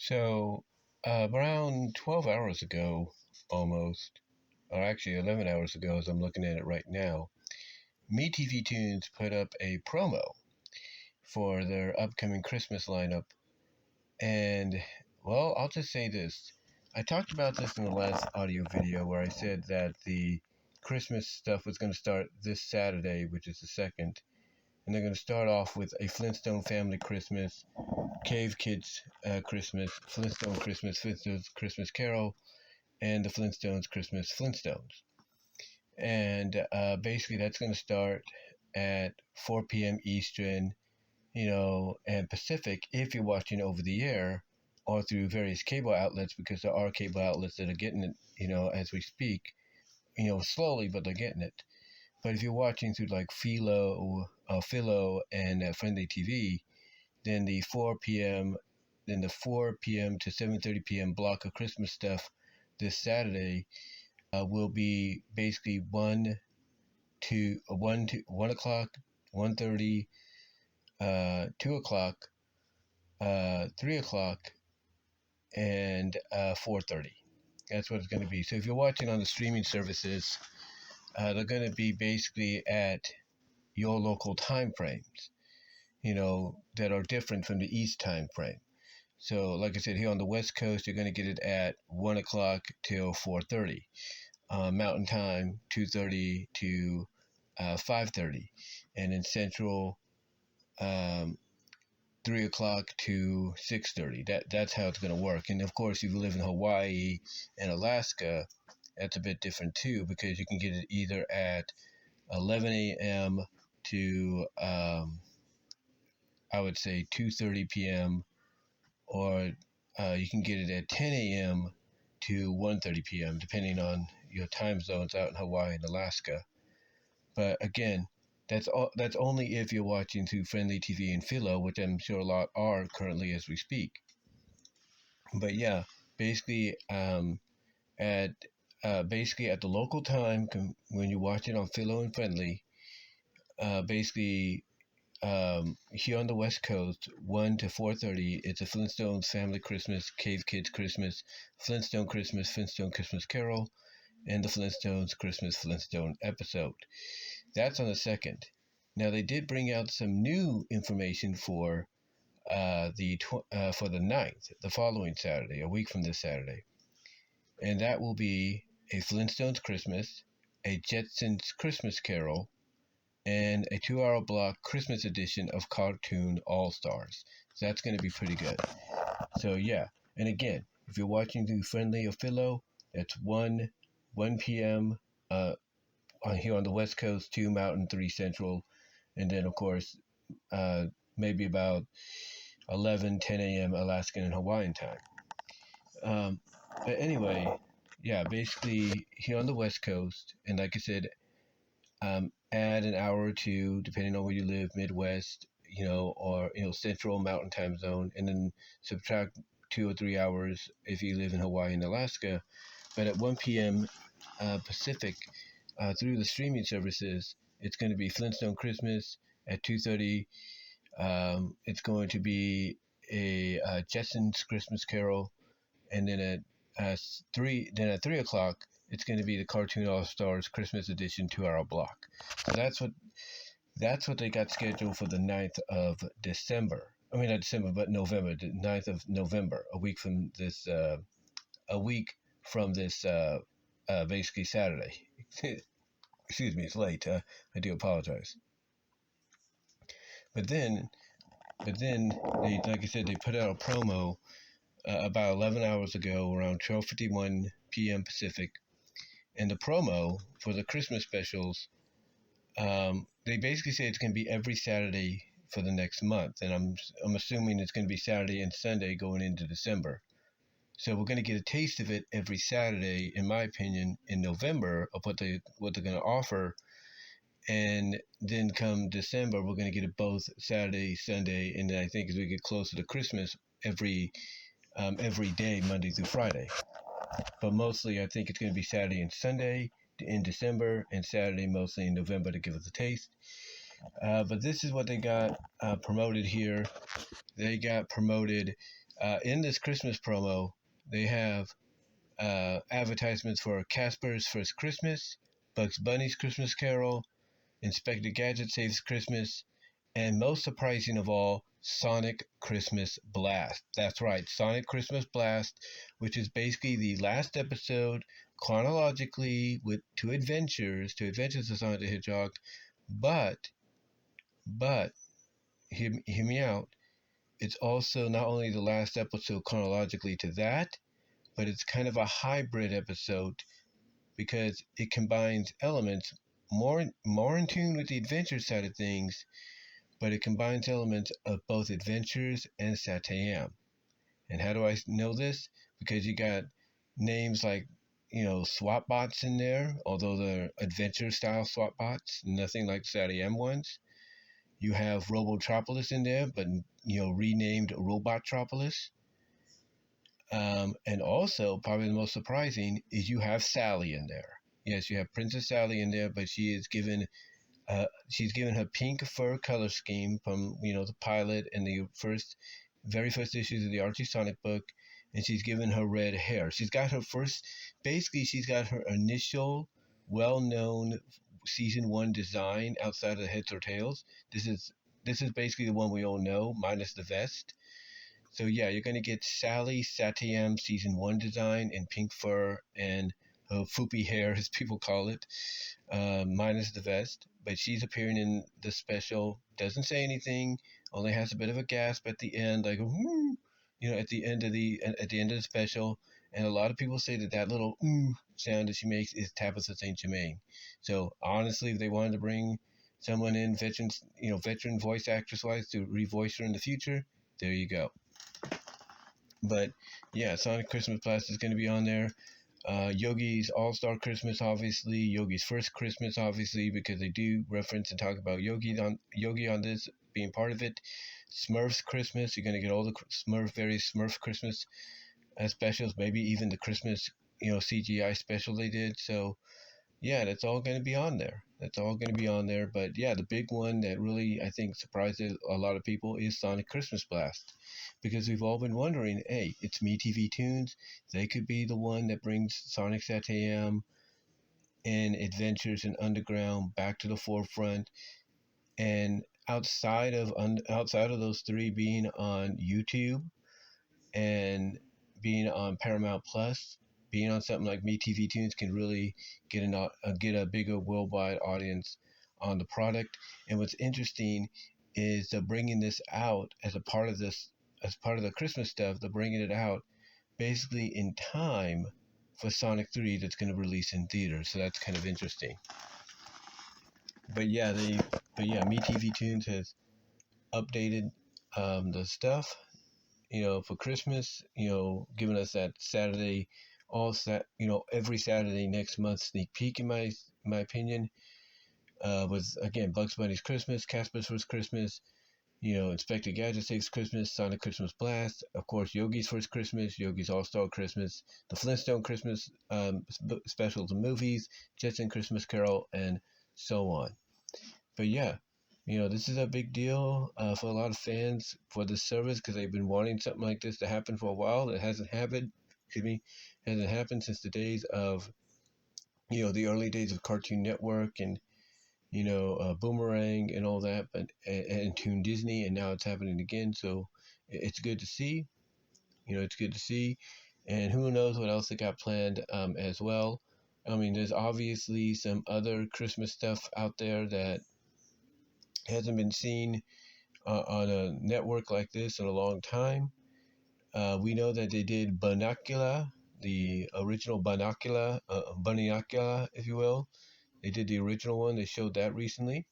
So, around 12 hours ago, almost, or actually 11 hours ago, as I'm looking at it right now, MeTV Toons put up a promo for their upcoming Christmas lineup. And, well, I'll just say this. I talked about this in the last audio video where I said that the Christmas stuff was going to start this Saturday, which is the 2nd. And they're going to start off with a Flintstone family Christmas, Cave Kids Christmas, Flintstones Christmas Carol, and the Flintstones Christmas Flintstones. And basically, that's going to start at 4 p.m. Eastern, and Pacific if you're watching over the air or through various cable outlets, because there are cable outlets that are getting it, as we speak, slowly, but they're getting it. But if you're watching through like Philo, and Friendly TV, then the 4 p.m. to 7:30 p.m. block of Christmas stuff this Saturday will be basically 1 o'clock, 1:30, 2 o'clock, 3 o'clock, and 4:30. That's what it's going to be. So if you're watching on the streaming services, they're going to be basically at your local time frames, that are different from the East time frame. So, like I said, here on the West Coast, you're going to get it at 1 o'clock till 4:30. Mountain Time, 2:30 to 5:30. And in Central, 3 o'clock to 6:30. That's how it's going to work. And, of course, if you live in Hawaii and Alaska, that's a bit different, too, because you can get it either at 11 a.m. to, I would say, 2:30 p.m., or you can get it at 10 a.m. to 1:30 p.m., depending on your time zones out in Hawaii and Alaska. But again, that's only if you're watching through Friendly TV and Philo, which I'm sure a lot are currently as we speak. But yeah, basically at the local time when you're watching on Philo and Friendly, basically here on the West Coast, 1 to 4:30, it's a Flintstones Family Christmas, Cave Kids Christmas, Flintstone Christmas Carol, and the Flintstones Christmas Flintstone episode. That's on the 2nd. Now they did bring out some new information for the 9th, the following Saturday, a week from this Saturday, and that will be a Flintstones Christmas, a Jetsons Christmas Carol, and a 2-hour block Christmas edition of Cartoon All-Stars. So that's going to be pretty good. So yeah, and again, if you're watching through Friendly or Philo, that's 1 p.m. Here on the West Coast, 2 Mountain, 3 Central, and then of course maybe about 10 a.m. Alaskan and Hawaiian time. But anyway, yeah, basically here on the West Coast, and like I said, add an hour or two, depending on where you live, Midwest, or Central Mountain Time Zone, and then subtract 2 or 3 hours if you live in Hawaii and Alaska. But at 1 p.m. Pacific, through the streaming services, it's going to be Flintstone Christmas. At 2:30, it's going to be a Jetsons Christmas Carol, and then at 3 o'clock, it's going to be the Cartoon All Stars Christmas Edition 2-hour block. So that's what they got scheduled for the 9th of December. I mean, not December, but November, the 9th of November, a week from this, basically Saturday. Excuse me, it's late. I do apologize. But then, like I said, they put out a promo about 11 hours ago, around 12:51 p.m. Pacific. And the promo for the Christmas specials, they basically say it's going to be every Saturday for the next month, and I'm assuming it's going to be Saturday and Sunday going into December. So we're going to get a taste of it every Saturday, in my opinion, in November of what they're going to offer, and then come December we're going to get it both Saturday, Sunday, and then I think as we get closer to Christmas, every day, Monday through Friday. But mostly I think it's going to be Saturday and Sunday in December, and Saturday mostly in November to give us a taste. But this is what they got promoted here. They got promoted In this Christmas promo, they have advertisements for Casper's First Christmas, Bugs Bunny's Christmas Carol, Inspector Gadget Saves Christmas, and most surprising of all, Sonic Christmas Blast. That's right, Sonic Christmas Blast, which is basically the last episode chronologically with two adventures of Sonic the Hedgehog. But hear me out. It's also not only the last episode chronologically to that, but it's kind of a hybrid episode because it combines elements more in tune with the adventure side of things, but it combines elements of both adventures and satire. And how do I know this? Because you got names like, SWAT bots in there, although they're adventure style SWAT bots, nothing like satire ones. You have Robotropolis in there, but renamed Robottropolis. And also, probably the most surprising is you have Sally in there. Yes, you have Princess Sally in there, but she's given her pink fur color scheme from the pilot and the very first issues of the Archie Sonic book, and she's given her red hair. She's got her initial well-known season 1 design outside of the heads or tails. This is basically the one we all know, minus the vest. So yeah, you're going to get Sally Satyam season 1 design in pink fur and her foopy hair, as people call it, minus the vest. But she's appearing in the special. Doesn't say anything. Only has a bit of a gasp at the end, like at the end of the special. And a lot of people say that little sound that she makes is Tabitha St. Germain. So honestly, if they wanted to bring someone in, veteran voice actress wise, to revoice her in the future, there you go. But yeah, Sonic Christmas Blast is going to be on there. Yogi's All-Star Christmas, obviously. Yogi's First Christmas, obviously, because they do reference and talk about Yogi on this being part of it. Smurf's Christmas, you're going to get all the various Smurf Christmas specials, maybe even the Christmas CGI special they did. So yeah, that's all going to be on there. But yeah, the big one that really, I think, surprises a lot of people is Sonic Christmas Blast. Because we've all been wondering, hey, it's MeTV Toons. They could be the one that brings Sonic Satayam and Adventures in Underground back to the forefront. And outside of those three being on YouTube and being on Paramount Plus, being on something like MeTV Toons can really get a bigger worldwide audience on the product. And what's interesting is they're bringing this out as part of the Christmas stuff. They're bringing it out basically in time for Sonic 3 that's going to release in theaters. So that's kind of interesting. But yeah, MeTV Toons has updated the stuff, for Christmas, giving us that Saturday, every Saturday next month sneak peek, in my opinion, with, again, Bugs Bunny's Christmas, Casper's First Christmas, Inspector Gadget Saves Christmas, Sonic Christmas Blast, of course, Yogi's First Christmas, Yogi's All-Star Christmas, the Flintstone Christmas specials and movies, Jetson Christmas Carol, and so on. But yeah, this is a big deal for a lot of fans for this service, because they've been wanting something like this to happen for a while. It hasn't happened. Hasn't happened since the days of, the early days of Cartoon Network and Boomerang and all that, and Toon Disney, and now it's happening again. So it's good to see. It's good to see, and who knows what else they got planned as well. I mean, there's obviously some other Christmas stuff out there that hasn't been seen on a network like this in a long time. We know that they did Bunnyacula, the original Bunnyacula, if you will. They did the original one. They showed that recently.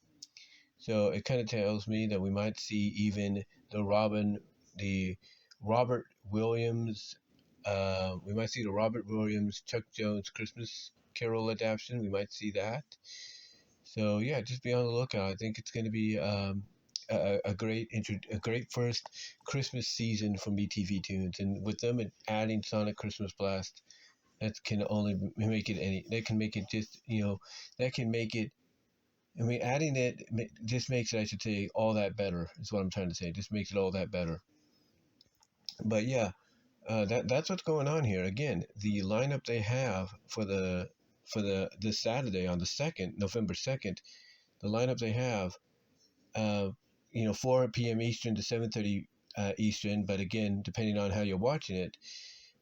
So it kind of tells me that we might see even the Robert Williams, Chuck Jones Christmas Carol adaptation. We might see that. So yeah, just be on the lookout. I think it's going to be a great first Christmas season for MeTV Toons, and with them adding Sonic Christmas Blast, that can only make it that can make it. I mean, adding it just makes it, I should say, all that better. Is what I'm trying to say. Just makes it all that better. But yeah, that's what's going on here. Again, the lineup they have for the this Saturday on the second, November 2nd, the lineup they have, uh, 4 p.m. Eastern to 7:30 Eastern. But again, depending on how you're watching it,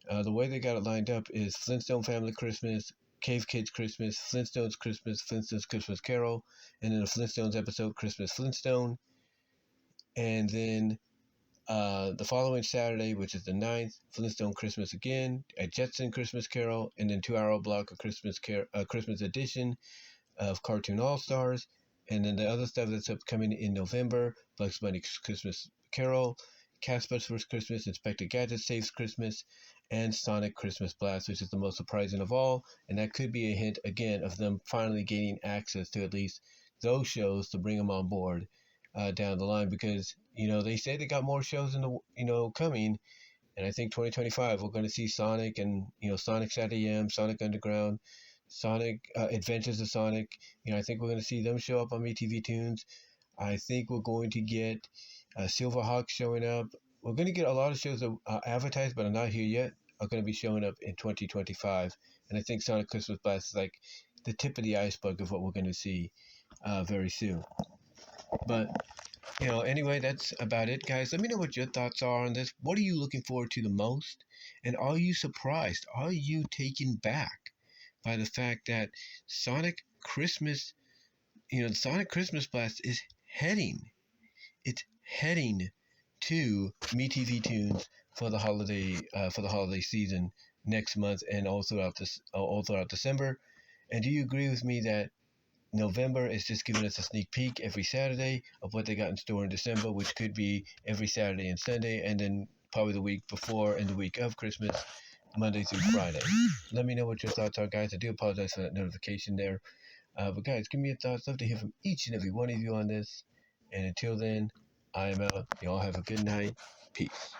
the way they got it lined up is Flintstone Family Christmas, Cave Kids Christmas, Flintstones Christmas Carol, and then a Flintstones episode Christmas Flintstone, and then the following Saturday, which is the 9th, Flintstone Christmas again, a Jetson Christmas Carol, and then 2 hour block of Christmas edition of Cartoon All Stars, and then the other stuff that's upcoming in November: Bugs Bunny Christmas Carol, Casper's Christmas, Inspector Gadget Saves Christmas, and Sonic Christmas Blast, which is the most surprising of all, and that could be a hint again of them finally gaining access to at least those shows to bring them on board down the line, because they say they got more shows in the coming, and I think 2025 we're going to see Sonic and Sonic Saturday AM, Sonic Underground, Sonic Adventures of Sonic. I think we're going to see them show up on MeTV Toons. I think we're going to get Silverhawk showing up. We're going to get a lot of shows that are advertised but are not here yet, are going to be showing up in 2025. And I think Sonic Christmas Blast is like the tip of the iceberg of what we're going to see very soon. But anyway, that's about it, guys. Let me know what your thoughts are on this. What are you looking forward to the most? And are you surprised? Are you taken back by the fact that Sonic Christmas, the Sonic Christmas Blast is it's heading to MeTV Tunes for the holiday season next month and all throughout December? And do you agree with me that November is just giving us a sneak peek every Saturday of what they got in store in December, which could be every Saturday and Sunday, and then probably the week before and the week of Christmas, Monday through Friday? Let me know what your thoughts are, guys. I do apologize for that notification there. But guys, give me your thoughts. Love to hear from each and every one of you on this. And until then, I am out. Y'all have a good night. Peace.